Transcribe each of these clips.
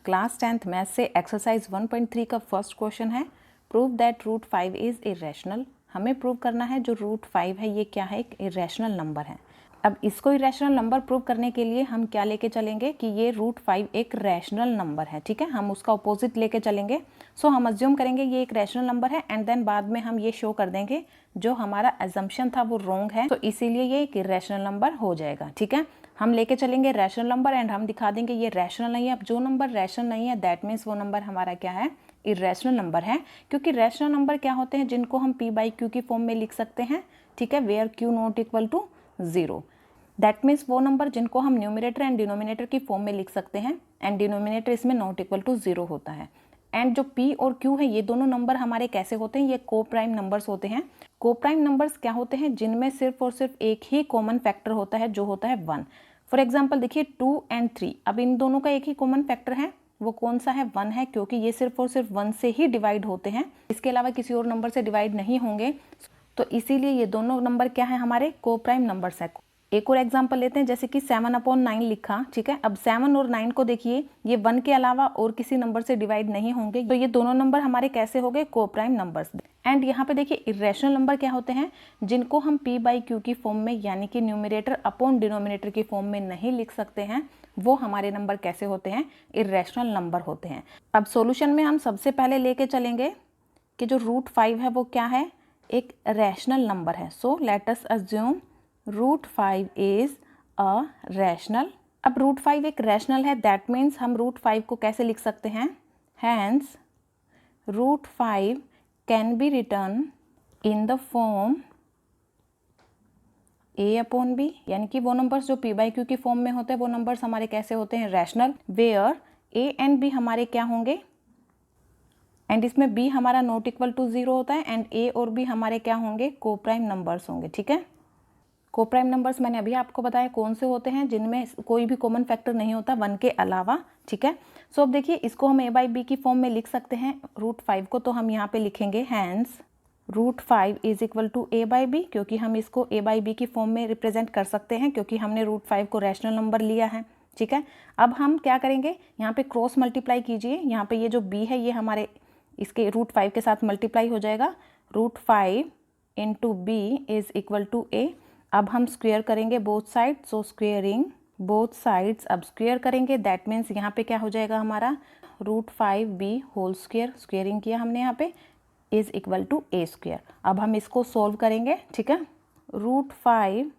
Class 10th math से exercise 1.3 का first question है, prove that root 5 is irrational. हमें प्रूव करना है जो रूट 5 है ये क्या है, एक इरेशनल नंबर है। अब इसको इरेशनल नंबर प्रूव करने के लिए हम क्या लेके चलेंगे कि ये रूट 5 एक रैशनल नंबर है, ठीक है। हम उसका अपोजिट लेके चलेंगे। सो हम अज्यूम करेंगे ये एक रैशनल नंबर है एंड देन बाद में हम ये शो कर देंगे जो हमारा एजम्पशन था वो रॉन्ग है, तो इसीलिए ये एक इरेशनल नंबर हो जाएगा, ठीक है। हम लेके चलेंगे रैशनल नंबर एंड हम दिखा देंगे ये रैशनल नहीं है। अब जो नंबर रैशनल नहीं है दैट मीन्स वो नंबर हमारा क्या है, इरेशनल नंबर है। क्योंकि रैशनल नंबर क्या होते हैं जिनको हम p बाई क्यू की फॉर्म में लिख सकते हैं, ठीक है, where q not equal to 0। That means वो नंबर जिनको हम न्यूमिनेटर एंड डिनोमिनेटर की फॉर्म में लिख सकते हैं एंड डिनोमिनेटर इसमें नॉट इक्वल टू 0 होता है। एंड जो p और q है ये दोनों नंबर हमारे कैसे होते हैं, ये को प्राइम नंबर्स होते हैं। को प्राइम नंबर्स क्या होते हैं, जिनमें सिर्फ और सिर्फ एक ही कॉमन फैक्टर होता है जो होता है 1। फॉर एग्जाम्पल देखिए 2 एंड 3, अब इन दोनों का एक ही कॉमन फैक्टर है, वो कौन सा है, 1 है, क्योंकि ये सिर्फ और सिर्फ 1 से ही डिवाइड होते हैं, इसके अलावा किसी और नंबर से डिवाइड नहीं होंगे। तो इसीलिए ये दोनों नंबर क्या है, हमारे को प्राइम नंबर्स है। एक और एग्जांपल लेते हैं, जैसे कि 7/9 लिखा, ठीक है। अब 7 और 9 को देखिए, ये 1 के अलावा और किसी नंबर से डिवाइड नहीं होंगे, तो ये दोनों नंबर हमारे कैसे हो गए, को प्राइम नंबर्स। एंड यहाँ पे देखिए इरेशनल नंबर क्या होते हैं, जिनको हम p बाई क्यू की फॉर्म में यानी कि न्यूमिनेटर अपॉन डिनोमिनेटर की फॉर्म में नहीं लिख सकते हैं, वो हमारे नंबर कैसे होते हैं, इरेशनल नंबर होते हैं। अब सॉल्यूशन में हम सबसे पहले लेके चलेंगे कि जो रूट 5 है वो क्या है, एक रैशनल नंबर है। So let us assume root 5 is a rational. अब रूट 5 एक रैशनल है, दैट मीन्स हम रूट 5 को कैसे लिख सकते हैं, hence root 5 can be written in the form a upon b, यानी कि वो नंबर्स जो p बाई क्यू की फॉर्म में होते हैं वो नंबर्स हमारे कैसे होते हैं, rational, where a and b हमारे क्या होंगे, एंड इसमें b हमारा नॉट इक्वल टू 0 होता है एंड a और b हमारे क्या होंगे, को प्राइम नंबर्स होंगे, ठीक है। को प्राइम नंबर्स मैंने अभी आपको बताया कौन से होते हैं, जिनमें कोई भी कॉमन फैक्टर नहीं होता 1 के अलावा, ठीक है। सो अब देखिए इसको हम a बाई बी की फॉर्म में लिख सकते हैं रूट 5 को, तो हम यहाँ पे लिखेंगे hence root 5 is equal to a by B, क्योंकि हम इसको a बाई बी की फॉर्म में रिप्रेजेंट कर सकते हैं क्योंकि हमने रूट 5 को रैशनल नंबर लिया है, ठीक है। अब हम क्या करेंगे, यहाँ पे क्रॉस मल्टीप्लाई कीजिए, यहाँ पे ये जो b है ये हमारे इसके रूट 5 के साथ मल्टीप्लाई हो जाएगा, root 5 into B is equal to a। अब हम स्क्वेयर करेंगे both side, so squaring both sides, अब स्क्वेयर करेंगे दैट मीन्स यहाँ पे क्या हो जाएगा हमारा root 5b whole square, squaring किया हमने यहाँ पे, is equal to a square. अब हम इसको सोल्व करेंगे, ठीक है। रूट 5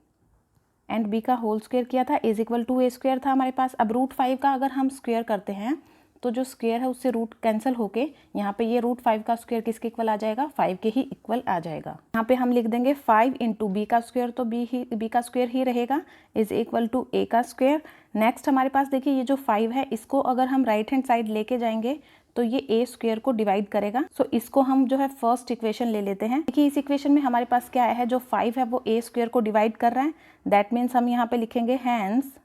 एंड b का होल स्क्वेयर किया था, is equal to a square था हमारे पास। अब रूट 5 का अगर हम स्क्वेयर करते हैं तो जो स्क्वेयर है उससे रूट कैंसिल होके यहाँ पे ये रूट 5 का स्क्वेयर किसके इक्वल आ जाएगा, 5 के ही इक्वल आ जाएगा। यहाँ पे हम लिख देंगे 5 इंटू बी का स्क्वेयर, तो बी का स्क्वेयर ही रहेगा, इज इक्वल टू ए का स्क्वेयर। नेक्स्ट हमारे पास देखिए ये जो 5 है इसको अगर हम राइट हैंड साइड लेके जाएंगे तो ये ए स्क्वेयर को डिवाइड करेगा। सो इसको हम जो है फर्स्ट इक्वेशन ले लेते हैं। देखिए इस इक्वेशन में हमारे पास क्या है, जो 5 है वो ए स्क्वेयर को डिवाइड कर रहा है, दैट मीन्स हम यहाँ पे लिखेंगे हैंस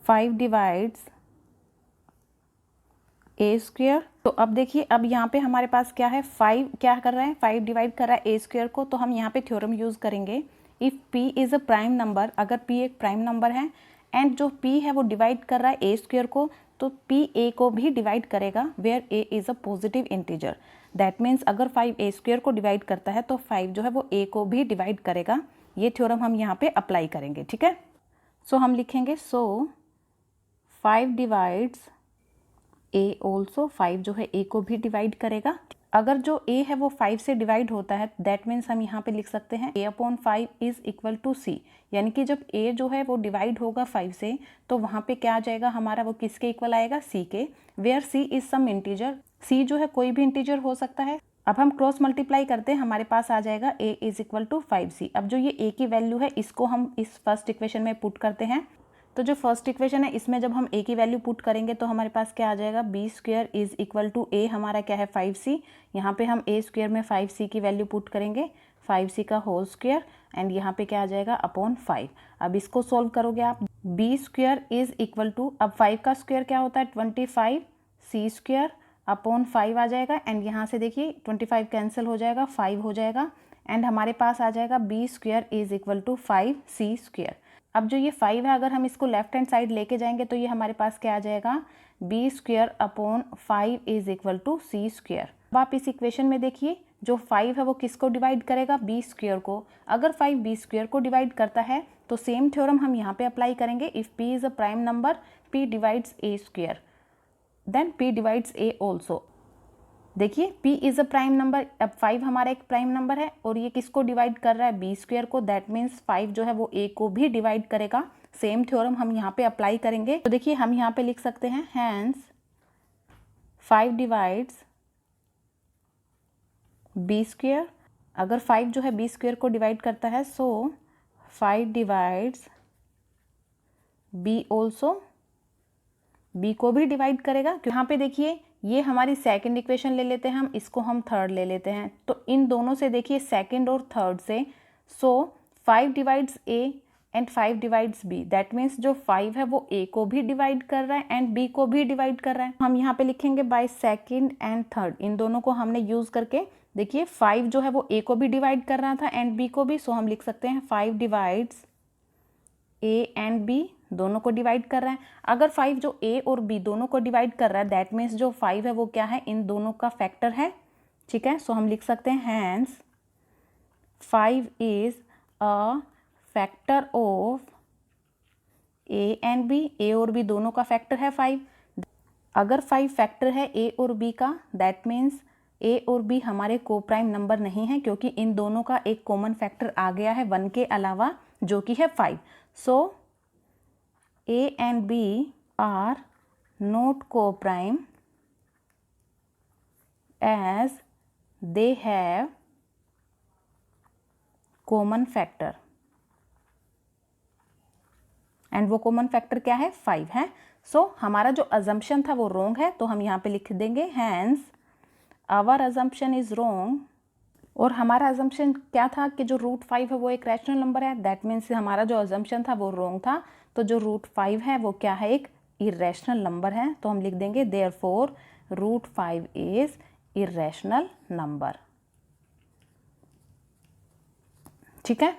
5 डिवाइड्स ए स्क्वेयर। तो अब देखिए अब यहाँ पे हमारे पास क्या है, 5 क्या कर रहा है, 5 डिवाइड कर रहा है ए स्क्वेयर को, तो हम यहाँ पे थ्योरम यूज़ करेंगे, if p is a prime number, अगर p एक प्राइम नंबर है एंड जो p है वो डिवाइड कर रहा है ए स्क्वेयर को, तो p a को भी डिवाइड करेगा where a is a positive integer. That means अगर 5 ए स्क्वेयर को डिवाइड करता है तो 5 जो है वो a को भी डिवाइड करेगा। ये थ्योरम हम यहाँ पे अप्लाई करेंगे, ठीक है। सो हम लिखेंगे सो 5 डिवाइड्स a ऑल्सो, 5 जो है a को भी डिवाइड करेगा। अगर जो a है वो 5 से डिवाइड होता है दैट मीन्स हम यहाँ पे लिख सकते हैं a upon 5 is equal to c, यानी कि जब a जो है वो डिवाइड होगा 5 से तो वहाँ पे क्या आ जाएगा हमारा, वो किसके इक्वल आएगा, c के, where c is some integer. c जो है कोई भी इंटीजर हो सकता है। अब हम क्रॉस मल्टीप्लाई करते हैं, हमारे पास आ जाएगा a is equal to 5c। अब जो ये a की वैल्यू है इसको हम इस फर्स्ट इक्वेशन में पुट करते हैं, तो जो फर्स्ट इक्वेशन है इसमें जब हम a की वैल्यू पुट करेंगे तो हमारे पास क्या आ जाएगा, b square is equal to a हमारा क्या है 5c। यहाँ पे हम a स्क्वेयर में 5c की वैल्यू पुट करेंगे, 5c का होल स्क्वेयर, एंड यहाँ पे क्या आ जाएगा अपॉन 5। अब इसको सॉल्व करोगे आप, b square is equal to, अब 5 का स्क्वेयर क्या होता है 25, c स्क्वेयर अपॉन 5 आ जाएगा, एंड यहाँ से देखिए 25 कैंसिल हो जाएगा, 5 हो जाएगा, एंड हमारे पास आ जाएगा b square is equal to 5c square. अब जो ये 5 है अगर हम इसको लेफ्ट हैंड साइड लेके जाएंगे तो ये हमारे पास क्या आ जाएगा, B square upon 5 is equal to C square. अब आप इस इक्वेशन में देखिए जो 5 है वो किसको डिवाइड करेगा, बी स्क्वेयर को। अगर 5 बी स्क्वेयर को डिवाइड करता है तो सेम थ्योरम हम यहाँ पे अप्लाई करेंगे। If p is a prime number p divides a square then p divides a also. देखिए p is a prime number, अब 5 हमारा एक प्राइम नंबर है और ये किसको डिवाइड कर रहा है, b स्क्वेयर को। दैट मीन्स 5 जो है वो a को भी डिवाइड करेगा। सेम थ्योरम हम यहाँ पे अप्लाई करेंगे। तो देखिए हम यहाँ पे लिख सकते हैं हैंस 5 डिवाइड्स बी स्क्वेयर। अगर 5 जो है बी स्क्वेयर को डिवाइड करता है सो 5 डिवाइड्स बी ऑल्सो, बी को भी डिवाइड करेगा। यहाँ पे देखिए ये हमारी सेकंड इक्वेशन ले लेते हैं हम, इसको हम थर्ड ले लेते हैं। तो इन दोनों से देखिए सेकंड और थर्ड से, so 5 divides A and 5 divides B. That means जो 5 है वो ए को भी डिवाइड कर रहा है एंड बी को भी डिवाइड कर रहा है। हम यहाँ पे लिखेंगे बाय सेकंड एंड थर्ड, इन दोनों को हमने यूज करके। देखिए 5 जो है वो ए को भी डिवाइड कर रहा था एंड बी को भी, सो हम लिख सकते हैं 5 डिवाइड्स ए एंड बी, दोनों को डिवाइड कर रहा है। अगर 5 जो a और b दोनों को डिवाइड कर रहा है दैट मीन्स जो 5 है वो क्या है, इन दोनों का फैक्टर है। ठीक है, सो हम लिख सकते हैं hence 5 is a factor of a and b। a और b दोनों का फैक्टर है 5। अगर 5 फैक्टर है a और b का दैट मीन्स a और b हमारे को प्राइम नंबर नहीं है, क्योंकि इन दोनों का एक कॉमन फैक्टर आ गया है 1 के अलावा जो कि है 5। सो A and B are not co-prime as they have common factor, and वो कॉमन फैक्टर क्या है, 5 है। सो हमारा जो अजम्पशन था वो रॉन्ग है, तो हम यहाँ पे लिख देंगे hence our assumption is wrong. और हमारा अजम्पशन क्या था कि जो रूट 5 है वो एक रैशनल नंबर है। दैट मीन्स हमारा जो अजम्पशन था वो रॉन्ग था। तो जो रूट 5 है वो क्या है, एक इरेशनल नंबर है। तो हम लिख देंगे therefore root 5 is irrational number. ठीक है।